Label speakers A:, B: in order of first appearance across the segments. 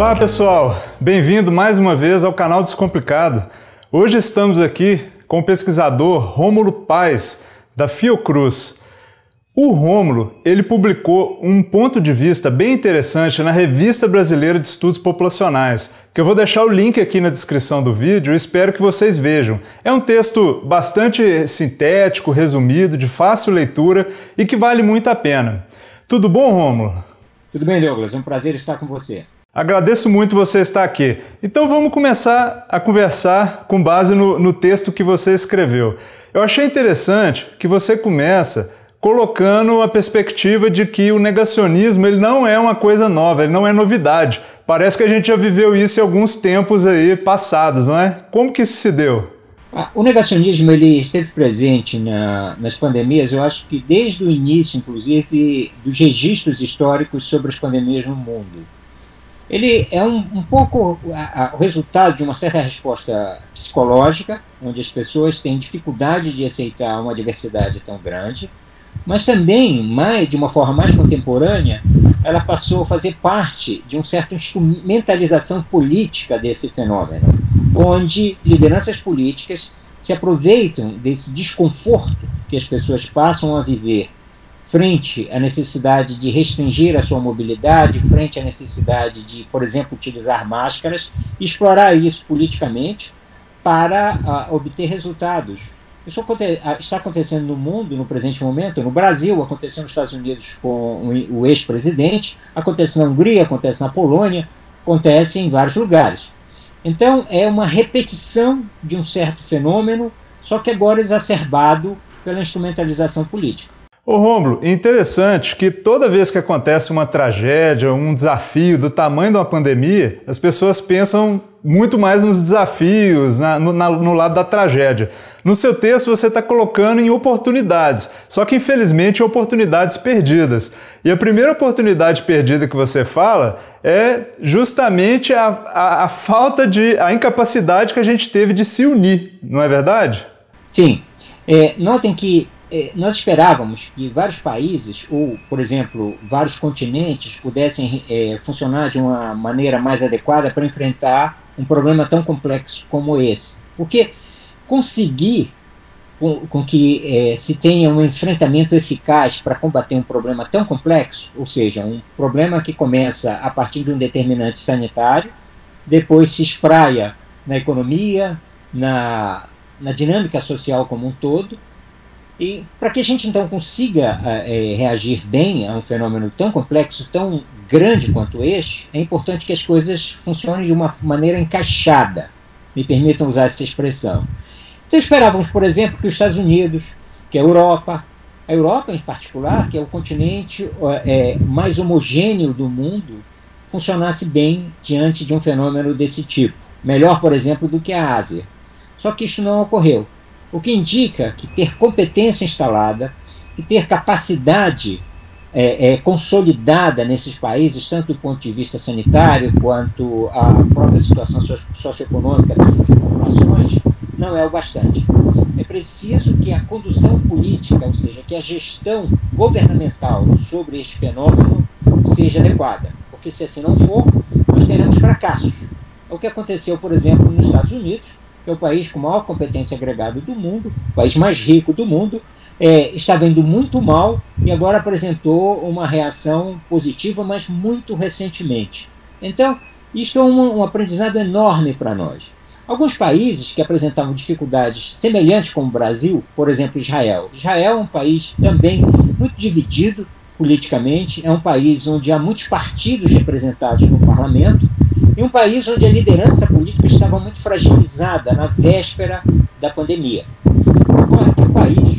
A: Olá pessoal, bem-vindo mais uma vez ao canal Descomplicado. Hoje estamos aqui com o pesquisador Rômulo Paes, da Fiocruz. O Rômulo, ele publicou um ponto de vista bem interessante na Revista Brasileira de Estudos Populacionais, que eu vou deixar o link aqui na descrição do vídeo e espero que vocês vejam. É um texto bastante sintético, resumido, de fácil leitura e que vale muito a pena. Tudo bom, Rômulo?
B: Tudo bem, Douglas. É um prazer estar com você.
A: Agradeço muito você estar aqui. Então vamos começar a conversar com base no texto que você escreveu. Eu achei interessante que você começa colocando a perspectiva de que o negacionismo ele não é uma coisa nova, ele não é novidade. Parece que a gente já viveu isso em alguns tempos aí passados, não é? Como que isso se deu?
B: O negacionismo ele esteve presente nas pandemias, eu acho que desde o início, inclusive, dos registros históricos sobre as pandemias no mundo. Ele é um pouco o resultado de uma certa resposta psicológica, onde as pessoas têm dificuldade de aceitar uma diversidade tão grande, mas também, de uma forma mais contemporânea, ela passou a fazer parte de uma certa instrumentalização política desse fenômeno, onde lideranças políticas se aproveitam desse desconforto que as pessoas passam a viver frente à necessidade de restringir a sua mobilidade, frente à necessidade de, por exemplo, utilizar máscaras, e explorar isso politicamente para obter resultados. Isso está acontecendo no mundo, no presente momento, no Brasil, aconteceu nos Estados Unidos com o ex-presidente, acontece na Hungria, acontece na Polônia, acontece em vários lugares. Então, é uma repetição de um certo fenômeno, só que agora exacerbado pela instrumentalização política.
A: Ô Rômulo, interessante que toda vez que acontece uma tragédia, um desafio do tamanho de uma pandemia, as pessoas pensam muito mais nos desafios, no lado da tragédia. No seu texto você está colocando em oportunidades, só que infelizmente oportunidades perdidas. E a primeira oportunidade perdida que você fala é justamente a falta a incapacidade que a gente teve de se unir, não é verdade?
B: Sim. Notem que nós esperávamos que vários países, ou, por exemplo, vários continentes, pudessem funcionar de uma maneira mais adequada para enfrentar um problema tão complexo como esse. Porque conseguir com que se tenha um enfrentamento eficaz para combater um problema tão complexo, ou seja, um problema que começa a partir de um determinante sanitário, depois se espraia na economia, na dinâmica social como um todo. E para que a gente então consiga reagir bem a um fenômeno tão complexo, tão grande quanto este, é importante que as coisas funcionem de uma maneira encaixada. Me permitam usar essa expressão. Então esperávamos, por exemplo, que os Estados Unidos, que a Europa em particular, que é o continente mais homogêneo do mundo, funcionasse bem diante de um fenômeno desse tipo. Melhor, por exemplo, do que a Ásia. Só que isso não ocorreu. O que indica que ter competência instalada, que ter capacidade consolidada nesses países, tanto do ponto de vista sanitário quanto a própria situação socioeconômica das suas populações, não é o bastante. É preciso que a condução política, ou seja, que a gestão governamental sobre este fenômeno seja adequada, porque se assim não for, nós teremos fracassos. É o que aconteceu, por exemplo, nos Estados Unidos, que é o país com maior competência agregada do mundo, o país mais rico do mundo, estava indo muito mal e agora apresentou uma reação positiva, mas muito recentemente. Então, isso é um aprendizado enorme para nós. Alguns países que apresentavam dificuldades semelhantes como o Brasil, por exemplo, Israel. Israel é um país também muito dividido politicamente, é um país onde há muitos partidos representados no parlamento, e um país onde a liderança política estava muito fragilizada na véspera da pandemia. Ocorre que o país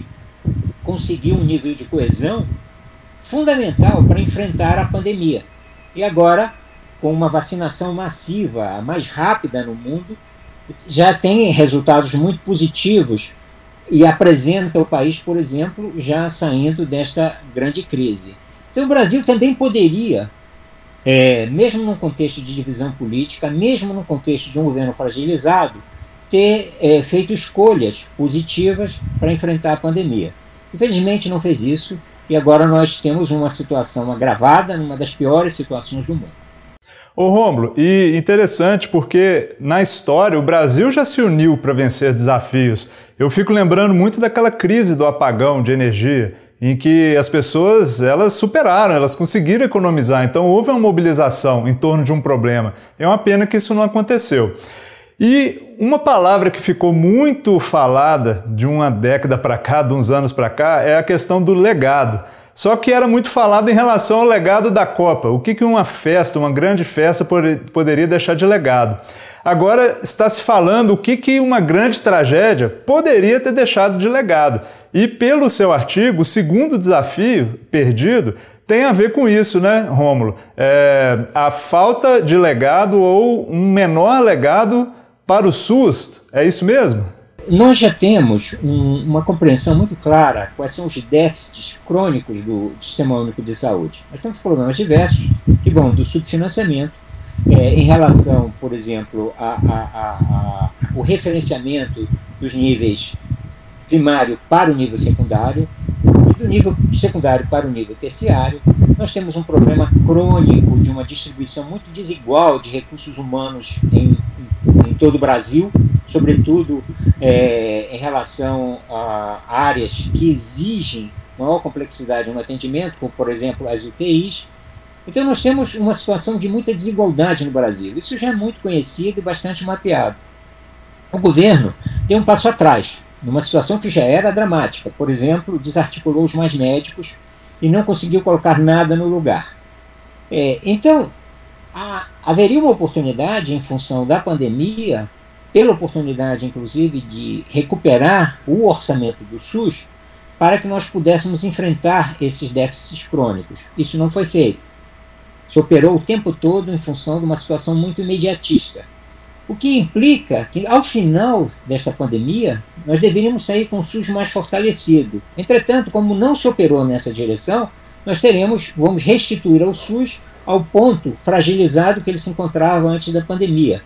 B: conseguiu um nível de coesão fundamental para enfrentar a pandemia. E agora, com uma vacinação massiva, a mais rápida no mundo, já tem resultados muito positivos e apresenta o país, por exemplo, já saindo desta grande crise. Então o Brasil também poderia, mesmo num contexto de divisão política, mesmo num contexto de um governo fragilizado, ter feito escolhas positivas para enfrentar a pandemia. Infelizmente não fez isso e agora nós temos uma situação agravada, numa das piores situações do mundo.
A: Ô Rômulo, e interessante porque na história o Brasil já se uniu para vencer desafios. Eu fico lembrando muito daquela crise do apagão de energia, em que as pessoas elas superaram, elas conseguiram economizar, então houve uma mobilização em torno de um problema. É uma pena que isso não aconteceu. E uma palavra que ficou muito falada de uma década para cá, de uns anos para cá, é a questão do legado. Só que era muito falado em relação ao legado da Copa. O que uma festa, uma grande festa poderia deixar de legado? Agora está se falando o que uma grande tragédia poderia ter deixado de legado. E pelo seu artigo, o segundo desafio perdido tem a ver com isso, né, Rômulo? A falta de legado ou um menor legado para o SUS. É isso mesmo?
B: Nós já temos uma compreensão muito clara quais são os déficits crônicos do Sistema Único de Saúde. Nós temos problemas diversos que vão do subfinanciamento em relação, por exemplo, ao referenciamento dos níveis primário para o nível secundário e do nível secundário para o nível terciário. Nós temos um problema crônico de uma distribuição muito desigual de recursos humanos em todo o Brasil, sobretudo em relação a áreas que exigem maior complexidade no atendimento, como, por exemplo, as UTIs. Então, nós temos uma situação de muita desigualdade no Brasil. Isso já é muito conhecido e bastante mapeado. O governo deu um passo atrás, numa situação que já era dramática. Por exemplo, desarticulou os mais médicos e não conseguiu colocar nada no lugar. Então, haveria uma oportunidade, em função da pandemia, pela oportunidade, inclusive, de recuperar o orçamento do SUS para que nós pudéssemos enfrentar esses déficits crônicos. Isso não foi feito. Se operou o tempo todo em função de uma situação muito imediatista. O que implica que, ao final desta pandemia, nós deveríamos sair com o SUS mais fortalecido. Entretanto, como não se operou nessa direção, nós vamos restituir ao SUS ao ponto fragilizado que ele se encontrava antes da pandemia.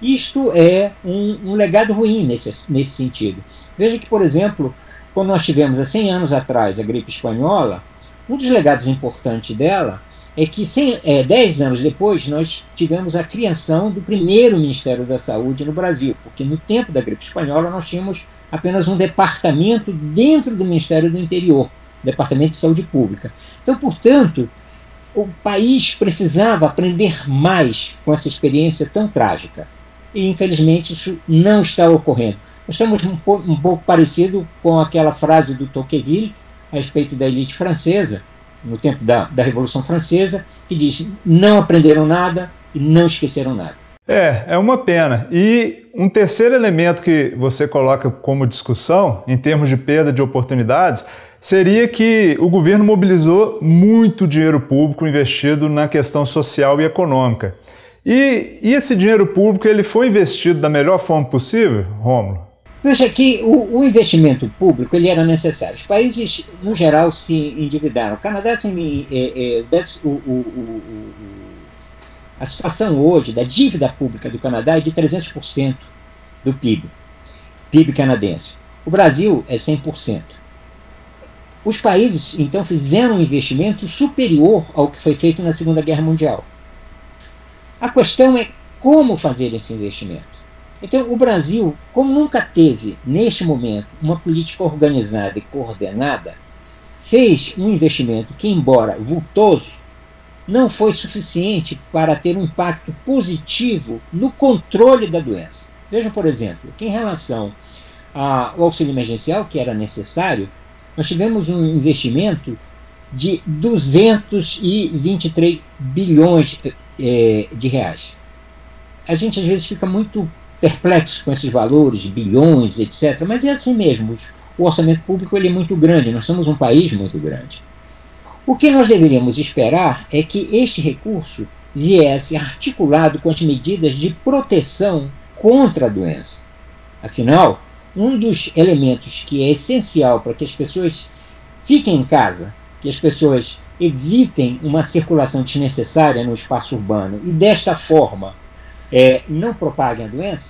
B: Isto é um legado ruim nesse sentido. Veja que, por exemplo, quando nós tivemos há 100 anos atrás a gripe espanhola, um dos legados importantes dela é que 10 anos depois nós tivemos a criação do primeiro Ministério da Saúde no Brasil, porque no tempo da gripe espanhola nós tínhamos apenas um departamento dentro do Ministério do Interior, Departamento de Saúde Pública. Então, portanto, o país precisava aprender mais com essa experiência tão trágica. E, infelizmente, isso não está ocorrendo. Nós estamos um pouco parecido com aquela frase do Tocqueville a respeito da elite francesa, no tempo da Revolução Francesa, que diz: não aprenderam nada e não esqueceram nada.
A: É uma pena. E um terceiro elemento que você coloca como discussão, em termos de perda de oportunidades, seria que o governo mobilizou muito dinheiro público investido na questão social e econômica. E esse dinheiro público ele foi investido da melhor forma possível, Rômulo?
B: Veja que o investimento público ele era necessário. Os países, no geral, se endividaram. O Canadá, a situação hoje da dívida pública do Canadá é de 300% do PIB canadense. O Brasil é 100%. Os países, então, fizeram um investimento superior ao que foi feito na Segunda Guerra Mundial. A questão é como fazer esse investimento. Então, o Brasil, como nunca teve, neste momento, uma política organizada e coordenada, fez um investimento que, embora vultoso, não foi suficiente para ter um impacto positivo no controle da doença. Vejam, por exemplo, que em relação ao auxílio emergencial, que era necessário, nós tivemos um investimento de 223 bilhões de reais. A gente às vezes fica muito perplexo com esses valores, bilhões, etc. Mas é assim mesmo. O orçamento público ele é muito grande, nós somos um país muito grande. O que nós deveríamos esperar é que este recurso viesse articulado com as medidas de proteção contra a doença. Afinal, um dos elementos que é essencial para que as pessoas fiquem em casa, que as pessoas evitem uma circulação desnecessária no espaço urbano e desta forma não propaguem a doença,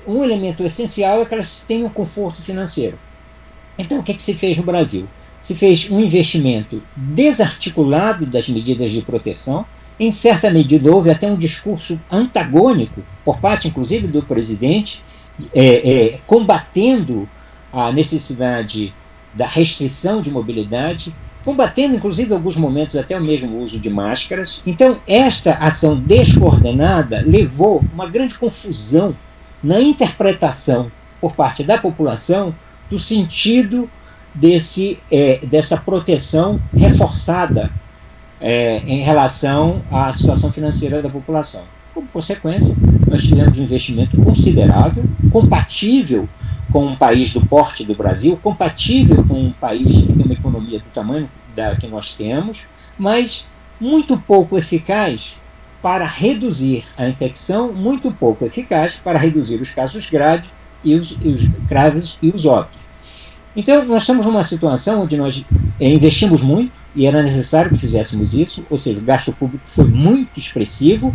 B: um elemento essencial é que elas tenham conforto financeiro. Então, o que se fez no Brasil? Se fez um investimento desarticulado das medidas de proteção, Em certa medida, houve até um discurso antagônico, por parte, inclusive, do presidente, combatendo a necessidade da restrição de mobilidade, combatendo, inclusive, em alguns momentos, até o mesmo uso de máscaras. Então, esta ação descoordenada levou uma grande confusão na interpretação por parte da população do sentido dessa proteção reforçada em relação à situação financeira da população. Como consequência, nós tivemos um investimento considerável, compatível com um país do porte do Brasil, compatível com um país que tem uma economia do tamanho da que nós temos, mas muito pouco eficaz para reduzir a infecção, muito pouco eficaz para reduzir os casos graves e os óbitos. Então, nós estamos numa situação onde nós investimos muito, e era necessário que fizéssemos isso, ou seja, o gasto público foi muito expressivo,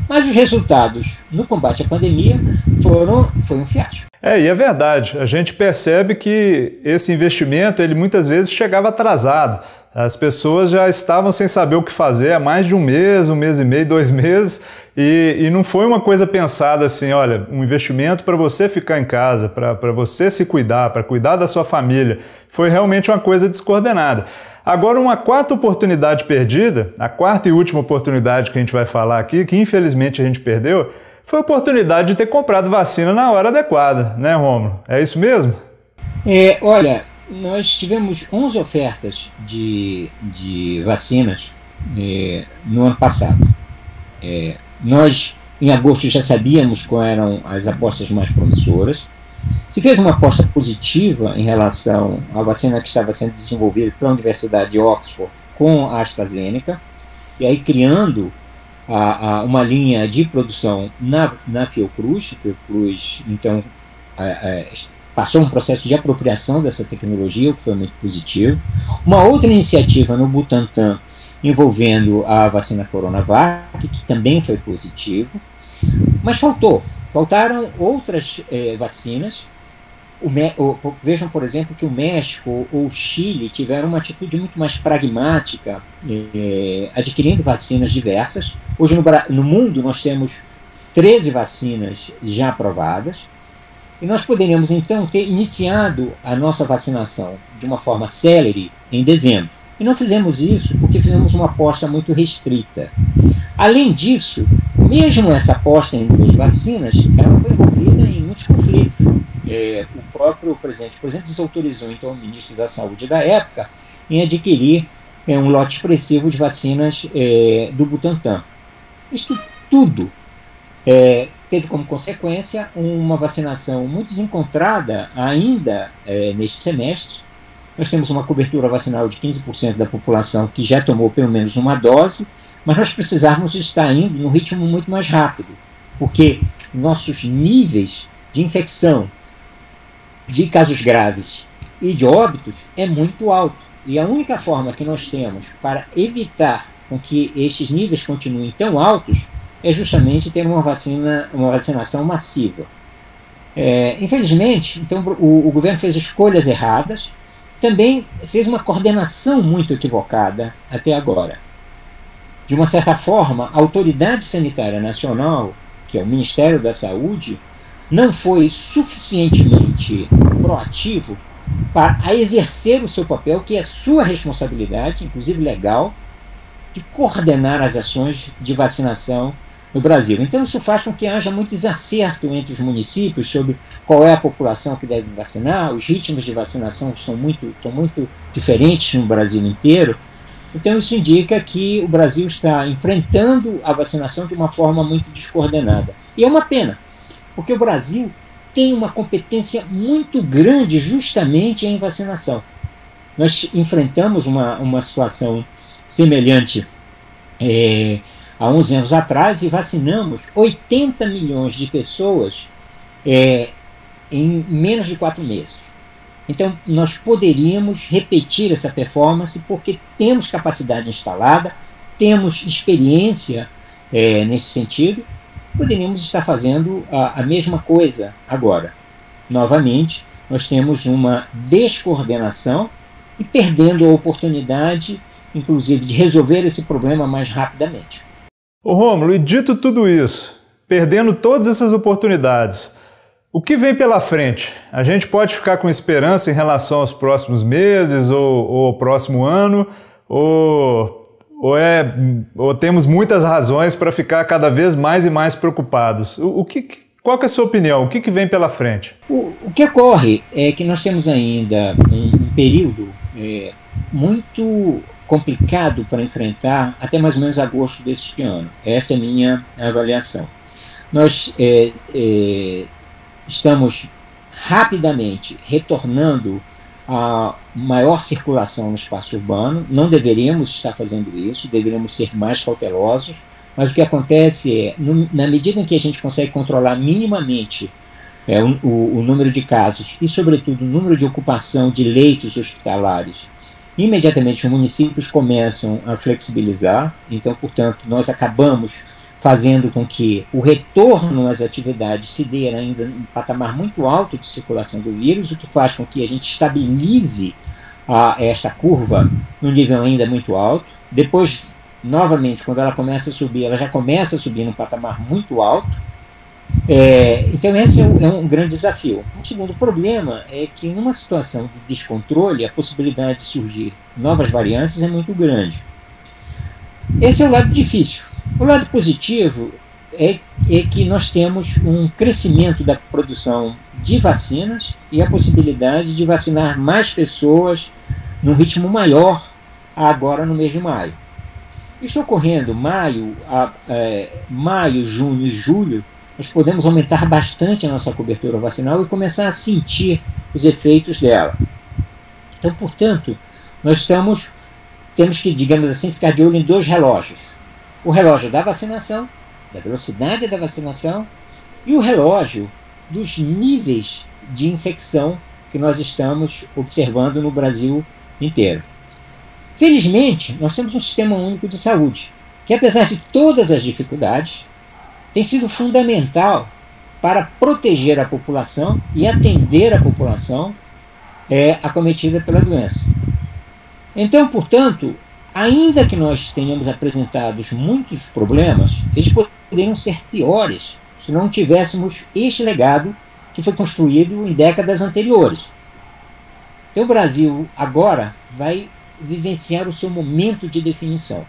B: mas os resultados no combate à pandemia foi um fiasco.
A: E é verdade. A gente percebe que esse investimento, ele muitas vezes chegava atrasado. As pessoas já estavam sem saber o que fazer há mais de um mês e meio, 2 meses, e não foi uma coisa pensada assim, olha, um investimento para você ficar em casa, para você se cuidar, para cuidar da sua família. Foi realmente uma coisa descoordenada. Agora, uma quarta oportunidade perdida, a quarta e última oportunidade que a gente vai falar aqui, que infelizmente a gente perdeu, foi a oportunidade de ter comprado vacina na hora adequada, né, Rômulo? É isso mesmo?
B: Olha, nós tivemos 11 ofertas de vacinas no ano passado. Nós, em agosto, já sabíamos quais eram as apostas mais promissoras. Se fez uma aposta positiva em relação à vacina que estava sendo desenvolvida pela Universidade de Oxford com a AstraZeneca, e aí criando uma linha de produção na Fiocruz. A Fiocruz, então, passou um processo de apropriação dessa tecnologia, o que foi muito positivo. Uma outra iniciativa no Butantan envolvendo a vacina Coronavac, que também foi positivo, mas faltaram outras vacinas. Vejam, por exemplo, que o México ou o Chile tiveram uma atitude muito mais pragmática, adquirindo vacinas diversas. Hoje no mundo nós temos 13 vacinas já aprovadas, e nós poderíamos então ter iniciado a nossa vacinação de uma forma célere em dezembro. E não fizemos isso porque fizemos uma aposta muito restrita. Além disso, mesmo essa aposta em 2 vacinas, ela foi envolvida em muitos conflitos. O próprio presidente, por exemplo, desautorizou então o ministro da Saúde da época em adquirir um lote expressivo de vacinas do Butantan. Isso tudo teve como consequência uma vacinação muito desencontrada ainda neste semestre. Nós temos uma cobertura vacinal de 15% da população que já tomou pelo menos uma dose, mas nós precisamos estar indo num ritmo muito mais rápido, porque nossos níveis de infecção, de casos graves e de óbitos é muito alto. E a única forma que nós temos para evitar com que estes níveis continuem tão altos é justamente ter uma vacinação massiva. Infelizmente, então, o governo fez escolhas erradas, também fez uma coordenação muito equivocada até agora. De uma certa forma, a Autoridade Sanitária Nacional, que é o Ministério da Saúde, não foi suficientemente proativo para exercer o seu papel, que é sua responsabilidade, inclusive legal, de coordenar as ações de vacinação no Brasil. Então isso faz com que haja muito desacerto entre os municípios sobre qual é a população que deve vacinar. Os ritmos de vacinação são muito diferentes no Brasil inteiro. Então isso indica que o Brasil está enfrentando a vacinação de uma forma muito descoordenada. E é uma pena, porque o Brasil tem uma competência muito grande justamente em vacinação. Nós enfrentamos uma situação semelhante há 11 anos atrás e vacinamos 80 milhões de pessoas em menos de 4 meses. Então, nós poderíamos repetir essa performance porque temos capacidade instalada, temos experiência nesse sentido, poderíamos estar fazendo a mesma coisa agora. Novamente, nós temos uma descoordenação e perdendo a oportunidade, inclusive, de resolver esse problema mais rapidamente.
A: Ô Rômulo, e dito tudo isso, perdendo todas essas oportunidades, o que vem pela frente? A gente pode ficar com esperança em relação aos próximos meses ou ao próximo ano? Ou temos muitas razões para ficar cada vez mais e mais preocupados? Qual que é a sua opinião? O que vem pela frente?
B: O que ocorre é que nós temos ainda um período muito complicado para enfrentar até mais ou menos agosto deste ano. Esta é a minha avaliação. Nós estamos rapidamente retornando à maior circulação no espaço urbano. Não deveríamos estar fazendo isso, deveríamos ser mais cautelosos, mas o que acontece é, na medida em que a gente consegue controlar minimamente o número de casos e, sobretudo, o número de ocupação de leitos hospitalares, imediatamente os municípios começam a flexibilizar. Então, portanto, nós acabamos fazendo com que o retorno às atividades se dê ainda em um patamar muito alto de circulação do vírus, o que faz com que a gente estabilize esta curva num nível ainda muito alto. Depois, novamente, quando ela começa a subir, ela já começa a subir num patamar muito alto. Então esse é um grande desafio. Um segundo problema é que numa situação de descontrole, a possibilidade de surgir novas variantes é muito grande. Esse é o lado difícil. O lado positivo é que nós temos um crescimento da produção de vacinas e a possibilidade de vacinar mais pessoas num ritmo maior agora no mês de maio. Isso ocorrendo maio, junho e julho, nós podemos aumentar bastante a nossa cobertura vacinal e começar a sentir os efeitos dela. Então, portanto, nós temos que, digamos assim, ficar de olho em dois relógios. O relógio da vacinação, da velocidade da vacinação, e o relógio dos níveis de infecção que nós estamos observando no Brasil inteiro. Felizmente, nós temos um sistema único de saúde, que apesar de todas as dificuldades, tem sido fundamental para proteger a população e atender a população acometida pela doença. Então, portanto, ainda que nós tenhamos apresentado muitos problemas, eles poderiam ser piores se não tivéssemos este legado que foi construído em décadas anteriores. Então, o Brasil agora vai vivenciar o seu momento de definição.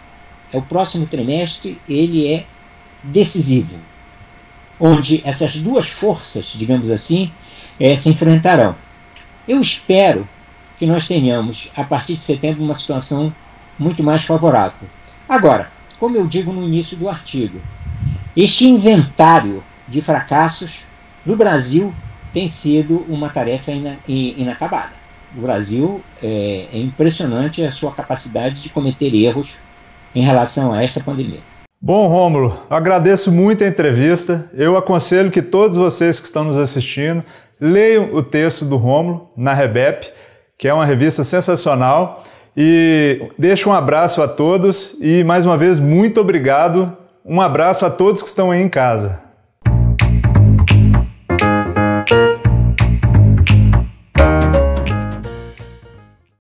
B: O próximo trimestre ele é decisivo, onde essas duas forças, digamos assim, se enfrentarão. Eu espero que nós tenhamos, a partir de setembro, uma situação muito mais favorável. Agora, como eu digo no início do artigo, este inventário de fracassos no Brasil tem sido uma tarefa inacabada. O Brasil é impressionante a sua capacidade de cometer erros em relação a esta pandemia.
A: Bom, Rômulo, agradeço muito a entrevista. Eu aconselho que todos vocês que estão nos assistindo leiam o texto do Rômulo na Rebep, que é uma revista sensacional. E deixo um abraço a todos e, mais uma vez, muito obrigado. Um abraço a todos que estão aí em casa.